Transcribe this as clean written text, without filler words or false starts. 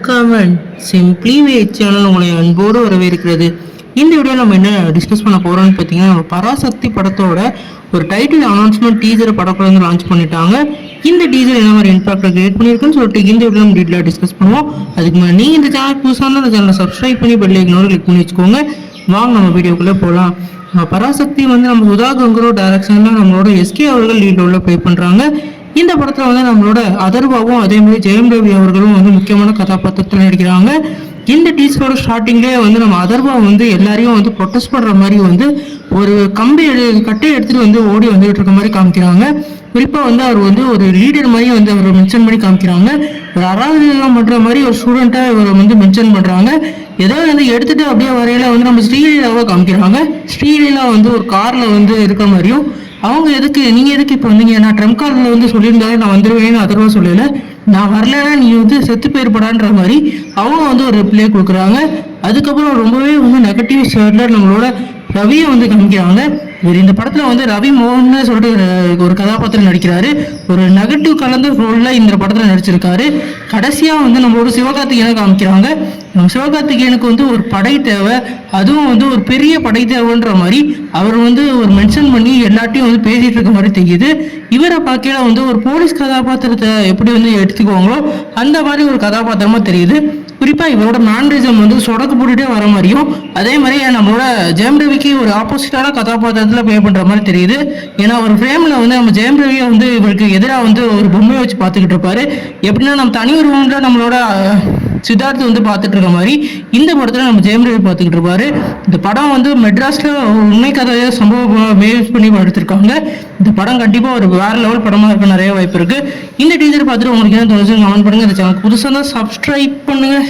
Comment simply வே channel உங்களை அன்போடு வரவேற்கிறது. இந்த வீடியோ நம்ம என்ன டிஸ்கஸ் பண்ண போறோம்னு பார்த்தீங்கன்னா, நம்ம பராசக்தி படத்தோட ஒரு டைட்டில் அனௌன்ஸ்மெண்ட் டீசர் படக்குள்ள வந்து லான்ச் பண்ணிட்டாங்க. இந்த டீசர் என்ன மாதிரி இம்பாக்ட் கிரியேட் பண்ணியிருக்குன்னு சொல்லிட்டு இந்த வீடியோ நம்ம டீட்டெயிலாக டிஸ்கஸ் பண்ணுவோம். அதுக்கு முன்னாடி நீங்கள் இந்த சேனல் புதுசாக இருந்தால் இந்த சேனலை சப்ஸ்கிரைப் பண்ணி பெல் ஐக்கனோட கிளிக் பண்ணி வச்சுக்கோங்க. வாங்க நம்ம வீடியோக்குள்ளே போகலாம். பராசக்தி வந்து நம்ம சுதா கங்குரோ டைரக்ஷனில் நம்மளோட எஸ்கே அவர்கள் லீட் ரோலில் ப்ளே பண்ணுறாங்க. இந்த படத்தில் வந்து நம்மளோட அதர்வாவும் அதே மாதிரி ஜெயம் ரவி அவர்களும் வந்து முக்கியமான கதாபாத்திரத்தில் நடிக்கிறாங்க. இந்த டீசரோட ஸ்டார்டிங்லேயே வந்து நம்ம அதர்வா வந்து எல்லாரையும் வந்து ப்ரொட்டஸ்ட் பண்ணுற மாதிரி வந்து ஒரு கட்டையை எடுத்துகிட்டு வந்து ஓடி வந்துகிட்டு இருக்க மாதிரி காமிக்கிறாங்க. குறிப்பாக வந்து அவர் வந்து ஒரு லீடர் மாதிரி வந்து அவர் மென்ஷன் பண்ணி காமிக்கிறாங்க. ஒரு அராஜகம் பண்ணுற மாதிரி ஒரு ஸ்டூடெண்ட்டாக இவரை வந்து மென்ஷன் பண்ணுறாங்க. ஏதோ வந்து எடுத்துகிட்டு அப்படியே வரையில வந்து நம்ம ஸ்ரீலீலாவை காமிக்கிறாங்க. ஸ்ரீலீலா வந்து ஒரு காரில் வந்து இருக்கிற மாதிரியும் அவங்க நீங்கள் எதுக்கு இப்போ வந்தீங்க, நான் ட்ரம் கார்டில் வந்து சொல்லியிருந்தாலும் நான் வந்துடுவேன்னு அதர்வா சொல்லலை, நான் வரலன்னா நீ வந்து செத்து போயிருப்படான்ற மாதிரி அவங்க வந்து ஒரு ரிப்ளை கொடுக்குறாங்க. அதுக்கப்புறம் ரொம்பவே வந்து நெகட்டிவ் ஷேடில் நம்மளோட ரவியை வந்து காமிக்கிறாங்க. இவர் இந்த படத்தில் வந்து ரவி மோகன் சொல்லிட்டு ஒரு கதாபாத்திரம் நடிக்கிறாரு. ஒரு நெகட்டிவ் கலந்த ரோலில் இந்த படத்தில் நடிச்சிருக்காரு. கடைசியாக வந்து நம்மளோட சிவகார்த்திகேயனை காமிக்கிறாங்க. நம்ம சிவகார்த்திகேயனுக்கு வந்து ஒரு படை தேவை, அதுவும் வந்து ஒரு பெரிய படை தேவைன்ற மாதிரி அவர் வந்து ஒரு மென்ஷன் பண்ணி எல்லாத்தையும் வந்து பேசிகிட்டு இருக்க மாதிரி தெரியுது. இவரை பார்க்கல வந்து ஒரு போலீஸ் கதாபாத்திரத்தை எப்படி வந்து எடுத்துக்குவாங்களோ அந்த மாதிரி ஒரு கதாபாத்திரமாக தெரியுது. குறிப்பாக இவரோட மேனரிசம் வந்து சொடக்கு போட்டுகிட்டே வர மாதிரியும் அதே மாதிரி நம்மளோட ஜெயம் ரவிக்கு ஒரு ஆப்போசிட்டான கதாபாத்திரத்தில் ப்ளே பண்ணுற மாதிரி தெரியுது. ஏன்னா ஒரு ஃப்ரேமில் வந்து நம்ம ஜெயம் ரவியை வந்து இவருக்கு எதிராக வந்து ஒரு பொம்மையை வச்சு பார்த்துக்கிட்டு இருப்பாரு. எப்படின்னா நம்ம தனி ஒரு ரூமில் நம்மளோட சித்தார்த்து வந்து பார்த்துட்டு இருக்க மாதிரி இந்த படத்தில் நம்ம ஜெயம் ரவி பார்த்துக்கிட்டு இருப்பாரு. இந்த படம் வந்து மெட்ராஸில் உண்மை கதையை சம்பவம் பேஸ் பண்ணி எடுத்திருக்காங்க. இந்த படம் கண்டிப்பாக ஒரு வேற லெவல் படமாக இருக்க நிறைய வாய்ப்பு இருக்குது. இந்த டீச்சர் பார்த்துட்டு உங்களுக்கு என்ன தோணுச்சு கமெண்ட் பண்ணுங்கள். இந்த சேனல் புதுசாக தான் சப்ஸ்கிரைப் பண்ணுங்கள்.